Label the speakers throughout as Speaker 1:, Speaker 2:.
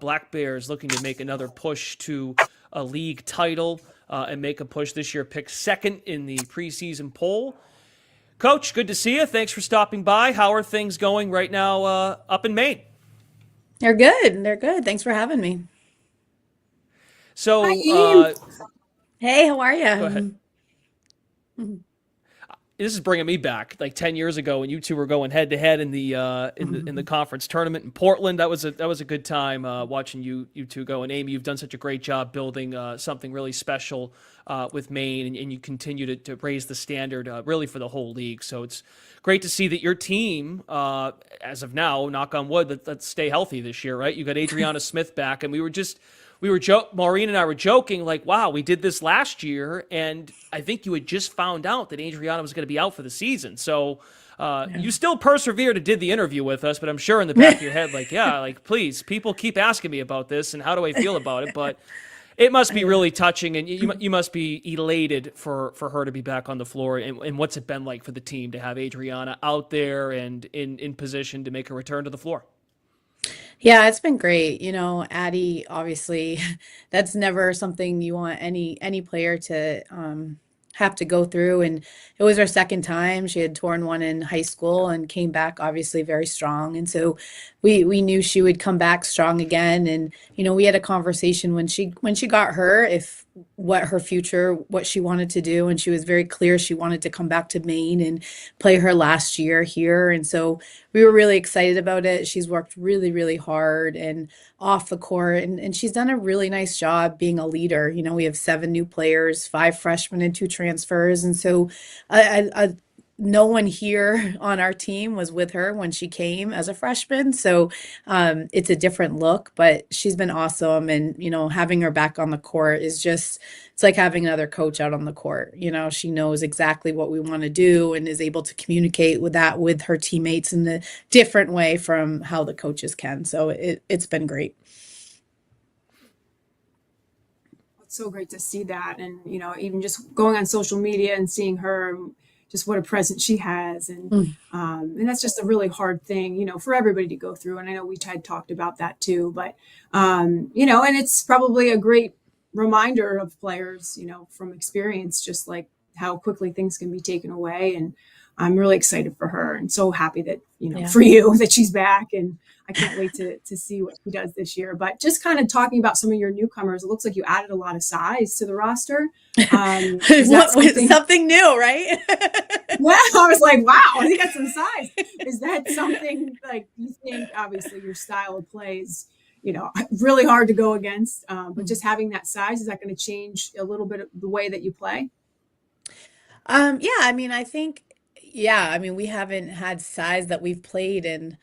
Speaker 1: Black Bears looking to make another push to a league title and make a push this year, picked second in the preseason poll. Coach, good to see you. Thanks for stopping by. How are things going right now up in Maine?
Speaker 2: They're good. They're good. Thanks for having me.
Speaker 3: Hi,
Speaker 1: So,
Speaker 3: Ian.
Speaker 2: Hey, how are
Speaker 1: go ahead.
Speaker 2: you?
Speaker 1: This is bringing me back like 10 years ago when you two were going head to head in the conference tournament in Portland. That was a good time watching you two go. And Amy, you've done such a great job building something really special with Maine, and you continue to raise the standard really for the whole league. So it's great to see that your team, as of now, knock on wood, let's stay healthy this year, right? You got Adriana Smith back, and Maureen and I were joking, like, wow, we did this last year, and I think you had just found out that Adriana was going to be out for the season. So you still persevered and did the interview with us, but I'm sure in the back of your head, like, yeah, like, please, people keep asking me about this, and how do I feel about it? But it must be really touching, and you must be elated for her to be back on the floor. And what's it been like for the team to have Adriana out there and in position to make a return to the floor?
Speaker 2: Yeah, it's been great. Addie, obviously, that's never something you want any player to have to go through. And it was her second time. She had torn one in high school and came back obviously very strong. And so we knew she would come back strong again. And we had a conversation when she got her if what her future, what she wanted to do, and she was very clear she wanted to come back to Maine and play her last year here. And so we were really excited about it. She's worked really, really hard and off the court, and she's done a really nice job being a leader. We have seven new players, five freshmen and two transfers. And so no one here on our team was with her when she came as a freshman. So it's a different look, but she's been awesome. And, having her back on the court is just, it's like having another coach out on the court. She knows exactly what we want to do and is able to communicate with that with her teammates in a different way from how the coaches can. So it's been great.
Speaker 3: It's so great to see that. And, even just going on social media and seeing her, just what a presence she has. And that's just a really hard thing, for everybody to go through. And I know we had talked about that too, but, and it's probably a great reminder of players, from experience, just like how quickly things can be taken away. And I'm really excited for her and so happy that,
Speaker 2: Yeah.
Speaker 3: for you that she's back. And I can't wait to see what she does this year. But just kind of talking about some of your newcomers, it looks like you added a lot of size to the roster. Is that something?
Speaker 2: Something new, right?
Speaker 3: Yeah, I was like, wow, he got some size. Is that something like you think? Obviously, your style of play is, really hard to go against. But just having that size, is that going to change a little bit of the way that you play?
Speaker 2: Yeah, I think, yeah, we haven't had size that we've played in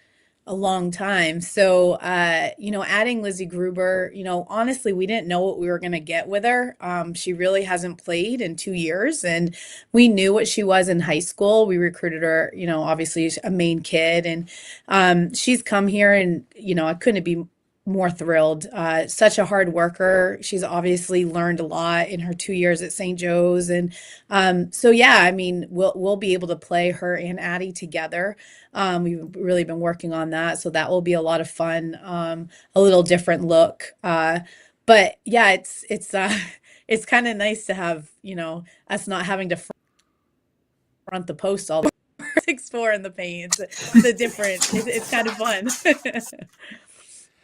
Speaker 2: a long time. So, adding Lizzie Gruber, honestly, we didn't know what we were going to get with her. She really hasn't played in 2 years, and we knew what she was in high school. We recruited her, obviously she's a Maine kid, and she's come here, and, I couldn't be more thrilled. Such a hard worker. She's obviously learned a lot in her 2 years at St. Joe's, and so yeah, we'll be able to play her and Addie together. We've really been working on that, so that will be a lot of fun. A little different look, but yeah, it's it's kind of nice to have us not having to front the post all the 6'4" in the paint. It's a different. It's kind of fun.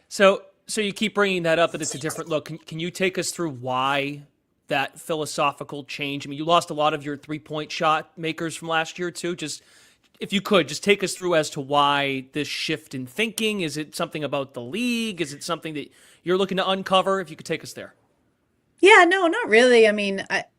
Speaker 1: So you keep bringing that up that it's a different look. Can you take us through why that philosophical change? I mean, you lost a lot of your 3-point shot makers from last year too. Just if you could just take us through as to why this shift in thinking. Is it something about the league? Is it something that you're looking to uncover? If you could take us there.
Speaker 2: Yeah, no, not really.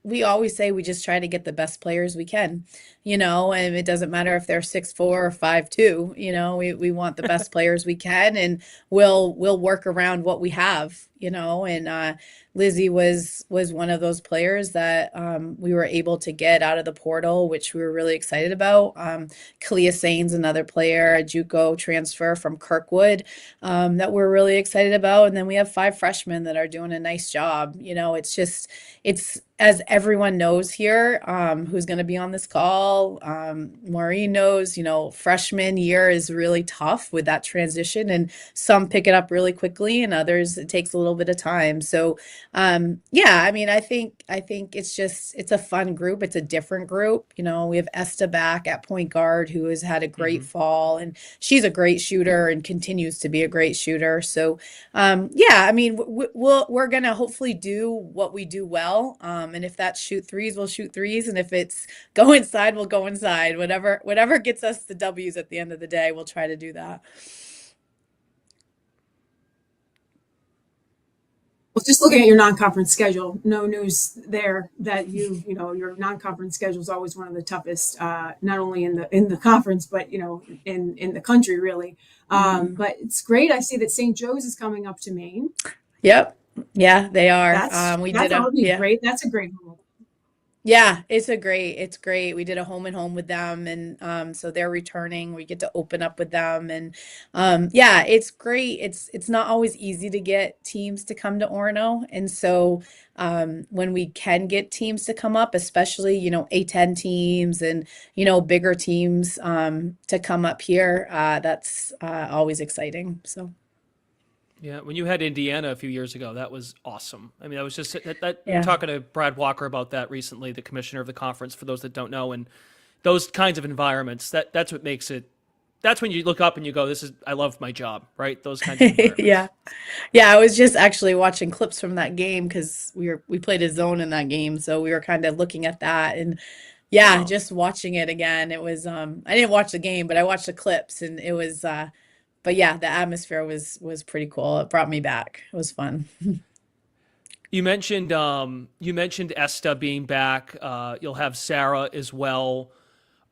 Speaker 2: We always say we just try to get the best players we can, and it doesn't matter if they're 6'4" or 5'2", we want the best players we can, and we'll work around what we have, and Lizzie was one of those players that we were able to get out of the portal, which we were really excited about. Kalia Sain's another player, a JUCO transfer from Kirkwood, that we're really excited about. And then we have five freshmen that are doing a nice job. It's just, it's as everyone knows here, who's going to be on this call, Maureen knows, freshman year is really tough with that transition, and some pick it up really quickly, and others it takes a little bit of time. So, yeah, I mean, I think it's a fun group. It's a different group. We have Esta back at point guard, who has had a great
Speaker 1: Hmm.
Speaker 2: fall, and she's a great shooter and continues to be a great shooter. So, yeah, I mean, we're gonna hopefully do what we do well. And if that's shoot threes, we'll shoot threes, and if it's go inside, we'll go inside. Whatever gets us the W's at the end of the day, we'll try to do that.
Speaker 3: Well, just looking at your non-conference schedule, no news there that your non-conference schedule is always one of the toughest, not only in the conference, but in the country really.
Speaker 2: Mhm.
Speaker 3: But it's great. I see that St. Joe's is coming up to Maine.
Speaker 2: Yep. Yeah, they are. We did
Speaker 3: That'll be
Speaker 2: yeah.
Speaker 3: great. That's a great home.
Speaker 2: Yeah, it's great. We did a home and home with them, and so they're returning. We get to open up with them, and yeah, it's great. It's not always easy to get teams to come to Orono, and so when we can get teams to come up, especially A10 teams and bigger teams to come up here, that's always exciting. So
Speaker 1: Yeah, when you had Indiana a few years ago, that was awesome. I mean, that was just that we were
Speaker 2: yeah.
Speaker 1: talking to Brad Walker about that recently, the commissioner of the conference, for those that don't know, and those kinds of environments, that's what makes it. That's when you look up and you go, "This is I love my job," right? Those kinds of
Speaker 2: Yeah.
Speaker 1: environments.
Speaker 2: Yeah, I was just actually watching clips from that game because we played a zone in that game, so we were kind of looking at that, and yeah,
Speaker 1: Oh,
Speaker 2: just watching it again. It was I didn't watch the game, but I watched the clips, and it was but yeah, the atmosphere was pretty cool. It brought me back. It was fun.
Speaker 1: you mentioned Esta being back. You'll have Sarah as well.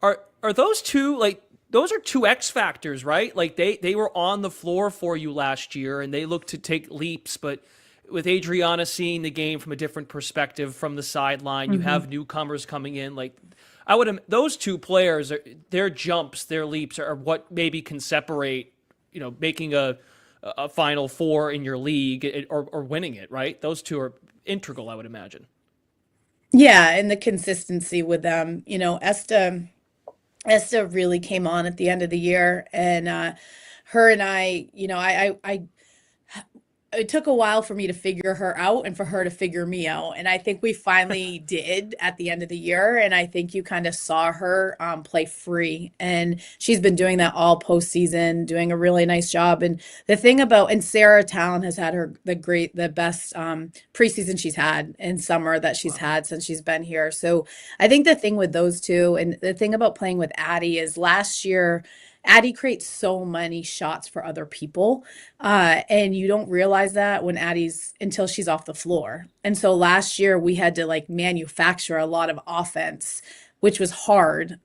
Speaker 1: Are those two like those are two X factors, right? Like they were on the floor for you last year and they look to take leaps, but with Adriana seeing the game from a different perspective from the sideline, you
Speaker 2: Hmm.
Speaker 1: have newcomers coming in. Like I would, those two players, their jumps, their leaps are what maybe can separate, making a Final Four in your league or winning it, right? Those two are integral, I would imagine.
Speaker 2: Yeah, and the consistency with them. Esta really came on at the end of the year, and her and I, I it took a while for me to figure her out and for her to figure me out. And I think we finally did at the end of the year. And I think you kind of saw her play free. And she's been doing that all postseason, doing a really nice job. And the thing about, and Sarah Talon has had the best preseason she's had in summer that she's
Speaker 1: Wow.
Speaker 2: had since she's been here. So I think the thing with those two, and the thing about playing with Addie is last year, Addie creates so many shots for other people, and you don't realize that when Addie's until she's off the floor. And so last year we had to like manufacture a lot of offense, which was hard.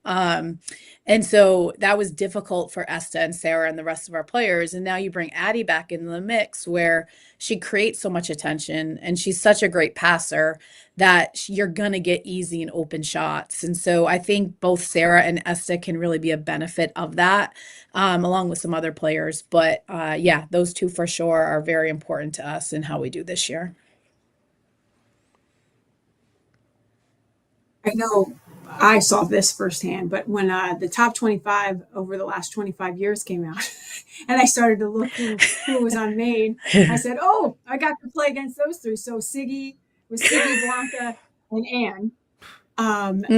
Speaker 2: And so that was difficult for Esta and Sarah and the rest of our players. And now you bring Addie back into the mix where she creates so much attention and she's such a great passer that you're going to get easy and open shots. And so I think both Sarah and Esta can really be a benefit of that, along with some other players. But yeah, those two for sure are very important to us in how we do this year.
Speaker 3: I know I saw this firsthand, but when the top 25 over the last 25 years came out, and I started to look who was on Maine, I said, "Oh, I got to play against those three." So Siggy, Blanca, and Anne.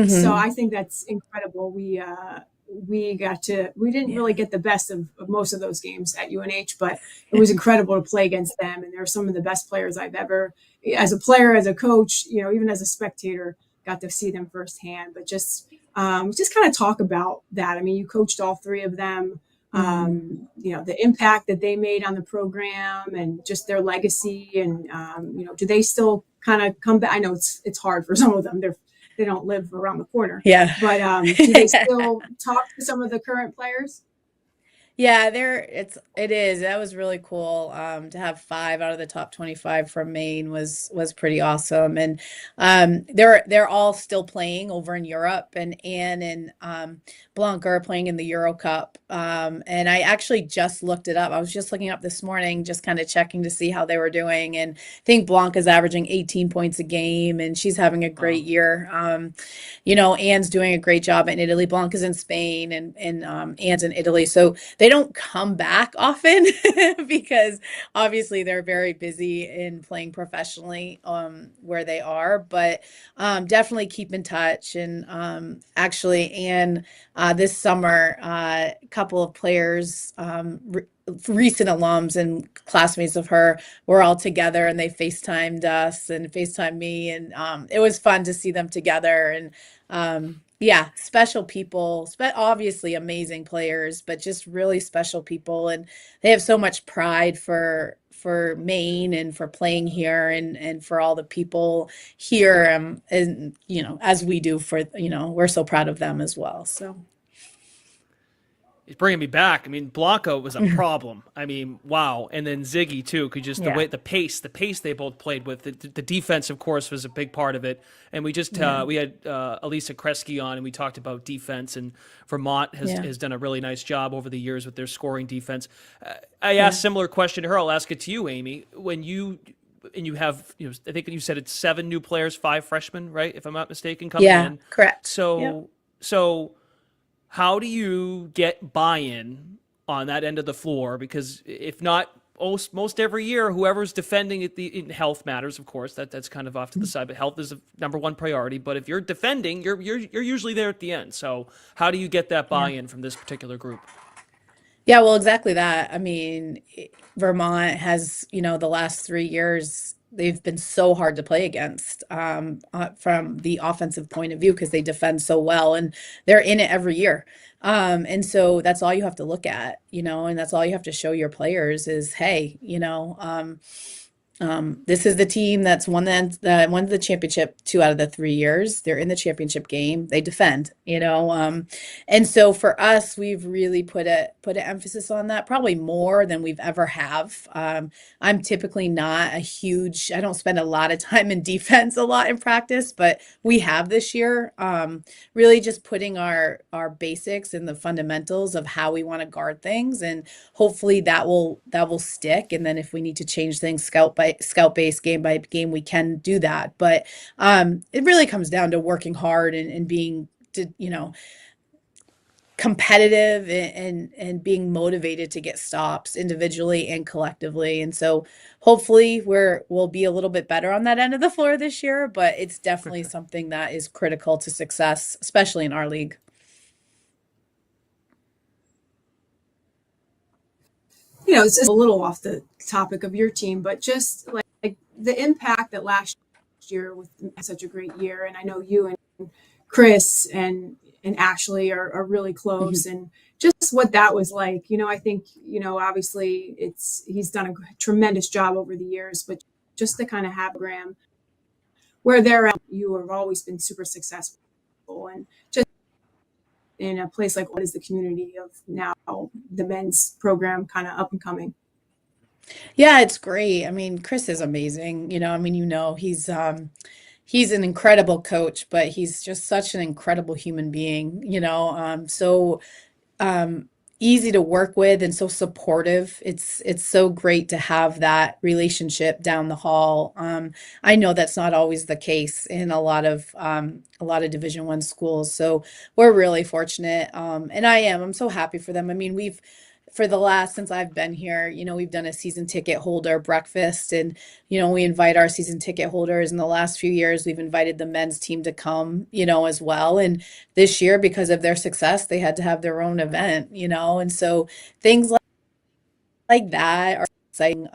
Speaker 3: So
Speaker 2: Hmm.
Speaker 3: I think that's incredible. We didn't
Speaker 2: Yeah.
Speaker 3: really get the best of most of those games at UNH, but it was incredible to play against them. And they're some of the best players I've ever, as a player, as a coach, even as a spectator, got to see them firsthand. But just kind of talk about that. I mean, you coached all three of them.
Speaker 2: Hmm.
Speaker 3: The impact that they made on the program and just their legacy. And do they still kind of come back? I know it's hard for some of them. They don't live around the corner,
Speaker 2: Yeah.
Speaker 3: but do they still talk to some of the current players?
Speaker 2: Yeah, it is. That was really cool. To have 5 out of the top 25 from Maine was pretty awesome. And they're all still playing over in Europe, and Anne and Blanca are playing in the Euro Cup. And I actually just looked it up. I was just looking up this morning, just kind of checking to see how they were doing. And I think Blanca's averaging 18 points a game, and she's having a great
Speaker 1: Wow.
Speaker 2: year. Anne's doing a great job in Italy. Blanca's in Spain, and Anne's in Italy. So they don't come back often because obviously they're very busy in playing professionally where they are, but definitely keep in touch. And actually, Anne, this summer, a couple of players, recent alums and classmates of her, were all together, and they FaceTimed us and FaceTimed me, and it was fun to see them together. And yeah, special people, obviously amazing players, but just really special people, and they have so much pride for Maine and for playing here, and for all the people here, and as we do for, we're so proud of them as well. So
Speaker 1: He's bringing me back. I mean, Blanco was a problem. I mean, wow. And then Ziggy too, could just
Speaker 2: yeah,
Speaker 1: the pace they both played with. The defense, of course, was a big part of it. And
Speaker 2: yeah,
Speaker 1: we had Elisa Kresge on, and we talked about defense. And Vermont
Speaker 2: yeah,
Speaker 1: has done a really nice job over the years with their scoring defense. I
Speaker 2: yeah,
Speaker 1: asked a similar question to her. I'll ask it to you, Amy. When you and you have, I think you said it's 7 new players, 5 freshmen, right? If I'm not mistaken, coming
Speaker 2: yeah,
Speaker 1: in.
Speaker 2: correct. Yep.
Speaker 1: So how do you get buy-in on that end of the floor? Because if not, most every year, whoever's defending it, in health matters, of course. That's kind of off to the side, but health is a number one priority. But if you're defending, you're usually there at the end. So how do you get that
Speaker 2: Yeah.
Speaker 1: buy-in from this particular group?
Speaker 2: Yeah, well, exactly that. I mean, Vermont has, the last 3 years, they've been so hard to play against, from the offensive point of view, because they defend so well, and they're in it every year. And so that's all you have to look at, and that's all you have to show your players is, hey, this is the team that's won the championship 2 out of the 3 years. They're in the championship game. They defend, and so for us, we've really put an emphasis on that, probably more than we've ever have. I'm typically not a huge. I don't spend a lot of time in defense a lot in practice, but we have this year. Really just putting our basics and the fundamentals of how we want to guard things, and hopefully that will stick. And then if we need to change things scout based, game by game, we can do that. But it really comes down to working hard, and being competitive, and being motivated to get stops individually and collectively. And so hopefully we'll be a little bit better on that end of the floor this year, but it's definitely something that is critical to success, especially in our league.
Speaker 3: It's just a little off the topic of your team, but just like the impact that last year with such a great year. And I know you and Chris and Ashley are really close,
Speaker 2: Mhm.
Speaker 3: and just what that was like. I think, obviously he's done a tremendous job over the years, but just to kind of have Graham where they're at, you have always been super successful, and just in a place like what is the community of now the men's program kind of up and coming.
Speaker 2: Yeah, it's great. I mean, Chris is amazing. I mean, he's an incredible coach, but he's just such an incredible human being, so um, easy to work with and so supportive. It's so great to have that relationship down the hall. I know that's not always the case in a lot of Division I schools, so we're really fortunate. And I'm so happy for them. I mean, for the last since I've been here, we've done a season ticket holder breakfast, and we invite our season ticket holders. In the last few years, we've invited the men's team to come, as well. And this year, because of their success, they had to have their own event, and so things like that are exciting.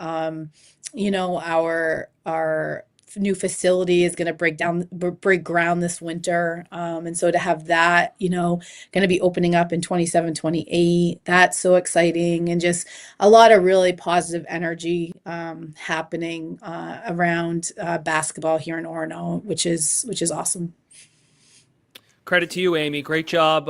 Speaker 2: Our new facility is going to break ground this winter. And so to have that, going to be opening up in 27, 28, that's so exciting. And just a lot of really positive energy happening around basketball here in Orono, which is awesome.
Speaker 1: credit to you, Amy. Great job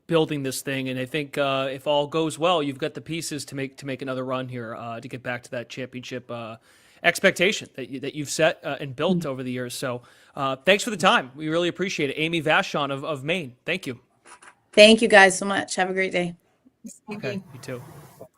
Speaker 1: building this thing, and I think if all goes well, you've got the pieces to make another run here to get back to that championship expectation that you've set and built over the years. So thanks for the time. We really appreciate it. Amy Vachon of Maine. Thank you.
Speaker 2: Thank you guys so much. Have a great day.
Speaker 1: Okay, you too.